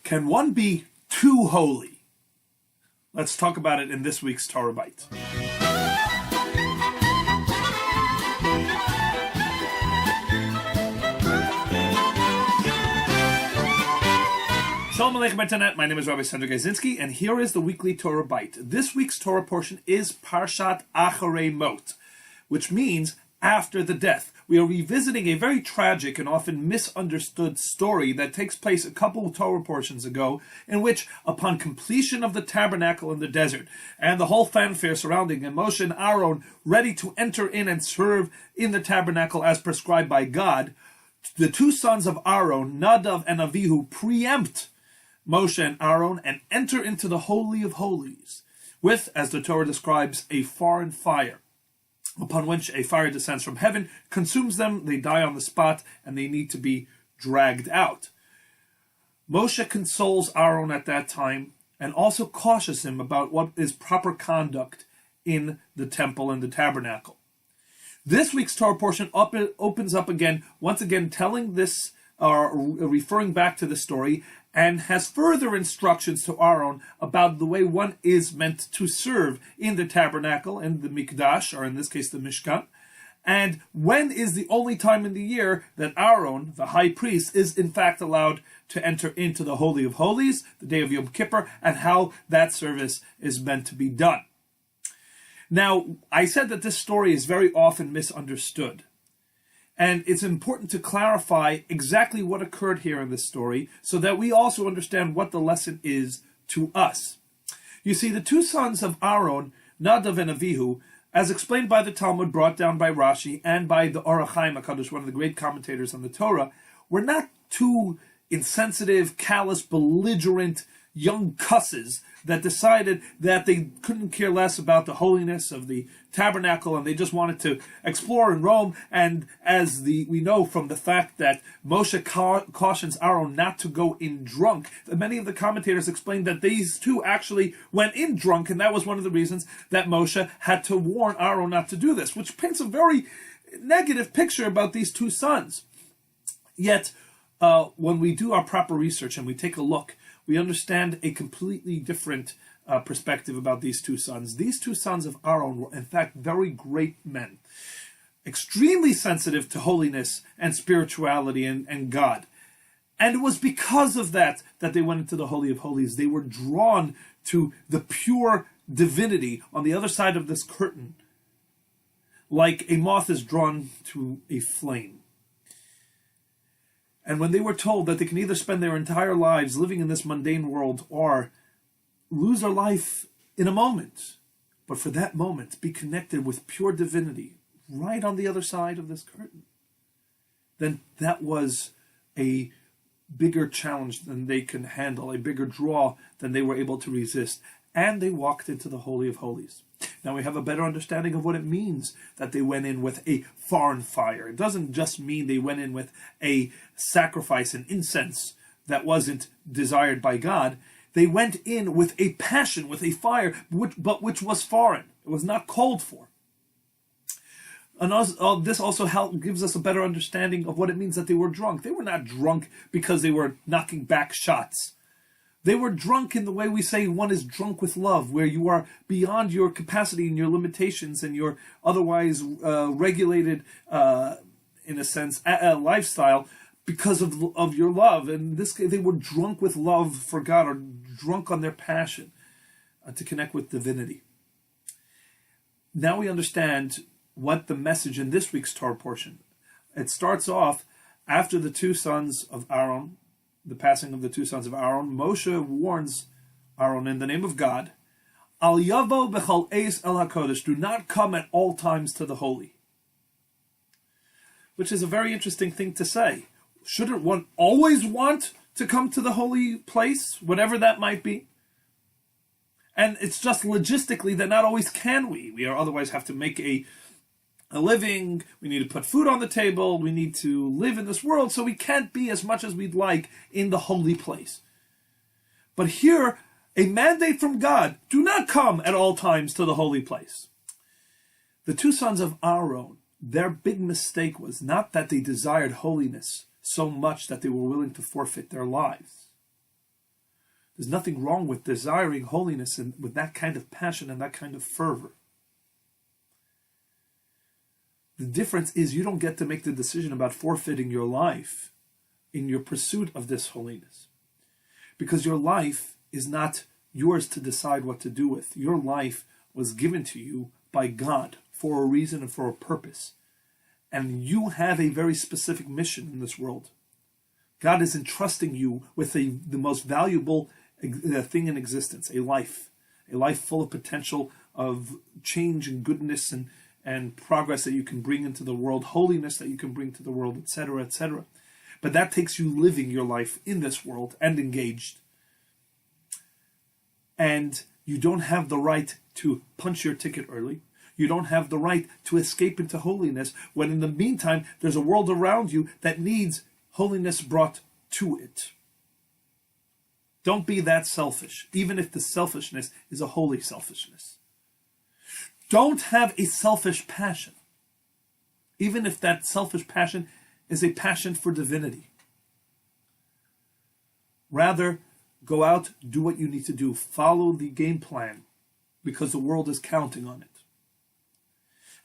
Can one be too holy? Let's talk about it in this week's Torahbyte. Shalom Aleichem Internet, my name is Rabbi Sandra Gazinski, and here is the weekly Torahbyte. This week's Torah portion is Parshat Acharei Mot, which means after the death. We are revisiting a very tragic and often misunderstood story that takes place a couple of Torah portions ago, in which, upon completion of the tabernacle in the desert, and the whole fanfare surrounding it, Moshe and Aaron ready to enter in and serve in the tabernacle as prescribed by God, the two sons of Aaron, Nadav and Avihu, preempt Moshe and Aaron and enter into the Holy of Holies with, as the Torah describes, a foreign fire, upon which a fire descends from heaven, consumes them, they die on the spot, and they need to be dragged out. Moshe consoles Aaron at that time and also cautions him about what is proper conduct in the temple and the tabernacle. This week's Torah portion opens up again, once again telling this, referring back to the story, and has further instructions to Aaron about the way one is meant to serve in the tabernacle, in the Mikdash, or in this case the Mishkan, and when is the only time in the year that Aaron, the high priest, is in fact allowed to enter into the Holy of Holies, the day of Yom Kippur, and how that service is meant to be done. Now, I said that this story is very often misunderstood. And it's important to clarify exactly what occurred here in this story so that we also understand what the lesson is to us. You see, the two sons of Aaron, Nadav and Avihu, as explained by the Talmud, brought down by Rashi, and by the Or HaChaim HaKadosh, one of the great commentators on the Torah, were not two insensitive, callous, belligerent young cusses that decided that they couldn't care less about the holiness of the tabernacle and they just wanted to explore and roam. And as we know from the fact that Moshe cautions Aaron not to go in drunk, many of the commentators explained that these two actually went in drunk, and that was one of the reasons that Moshe had to warn Aaron not to do this, which paints a very negative picture about these two sons. Yet, when we do our proper research and we take a look, we understand a completely different perspective about these two sons. These two sons of Aaron were, in fact, very great men, extremely sensitive to holiness and spirituality and God. And it was because of that they went into the Holy of Holies. They were drawn to the pure divinity on the other side of this curtain, like a moth is drawn to a flame. And when they were told that they can either spend their entire lives living in this mundane world or lose their life in a moment, but for that moment be connected with pure divinity right on the other side of this curtain, then that was a bigger challenge than they can handle, a bigger draw than they were able to resist. And they walked into the Holy of Holies. Now we have a better understanding of what it means that they went in with a foreign fire. It doesn't just mean they went in with a sacrifice and incense that wasn't desired by God. They went in with a passion, with a fire, which was foreign. It was not called for. And this also gives us a better understanding of what it means that they were drunk. They were not drunk because they were knocking back shots. They were drunk in the way we say one is drunk with love, where you are beyond your capacity and your limitations and your otherwise regulated, in a sense, lifestyle because of your love. And in this case, they were drunk with love for God, or drunk on their passion to connect with divinity. Now we understand what the message in this week's Torah portion. It starts off after the two sons of Aaron, the passing of the two sons of Aaron. Moshe warns Aaron in the name of God, Al yavo b'chol eis el hakodesh, do not come at all times to the holy. Which is a very interesting thing to say. Shouldn't one always want to come to the holy place, whatever that might be? And it's just logistically that not always can we. We otherwise have to make a living, we need to put food on the table, we need to live in this world, so we can't be as much as we'd like in the holy place. But here, a mandate from God, do not come at all times to the holy place. The two sons of Aaron, their big mistake was not that they desired holiness so much that they were willing to forfeit their lives. There's nothing wrong with desiring holiness and with that kind of passion and that kind of fervor. The difference is you don't get to make the decision about forfeiting your life in your pursuit of this holiness. Because your life is not yours to decide what to do with. Your life was given to you by God for a reason and for a purpose. And you have a very specific mission in this world. God is entrusting you with the most valuable thing in existence, a life full of potential of change and goodness and progress that you can bring into the world, holiness that you can bring to the world, etc., etc. But that takes you living your life in this world and engaged. And you don't have the right to punch your ticket early. You don't have the right to escape into holiness when in the meantime there's a world around you that needs holiness brought to it. Don't be that selfish, even if the selfishness is a holy selfishness. Don't have a selfish passion, even if that selfish passion is a passion for divinity. Rather, go out, do what you need to do, follow the game plan, because the world is counting on it.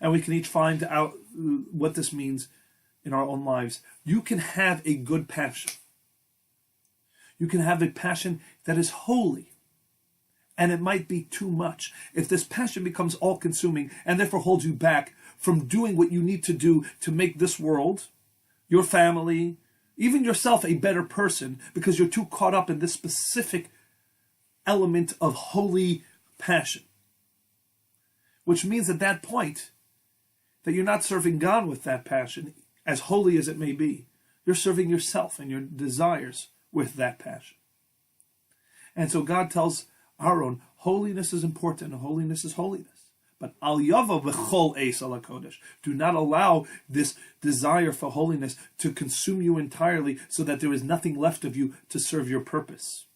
And we can each find out what this means in our own lives. You can have a good passion. You can have a passion that is holy. And it might be too much. If this passion becomes all-consuming and therefore holds you back from doing what you need to do to make this world, your family, even yourself a better person, because you're too caught up in this specific element of holy passion. Which means at that point that you're not serving God with that passion, as holy as it may be. You're serving yourself and your desires with that passion. And so God tells Aaron, holiness is important and holiness is holiness. But al yava b'chol eis ala kodesh. Do not allow this desire for holiness to consume you entirely so that there is nothing left of you to serve your purpose.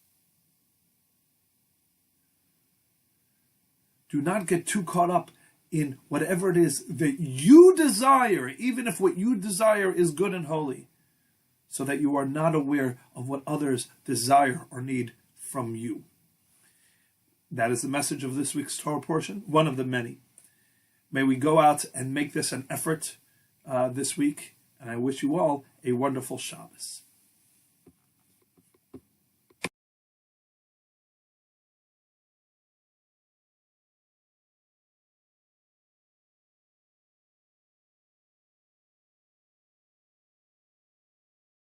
Do not get too caught up in whatever it is that you desire, even if what you desire is good and holy, so that you are not aware of what others desire or need from you. That is the message of this week's Torah portion, one of the many. May we go out and make this an effort this week, and I wish you all a wonderful Shabbos.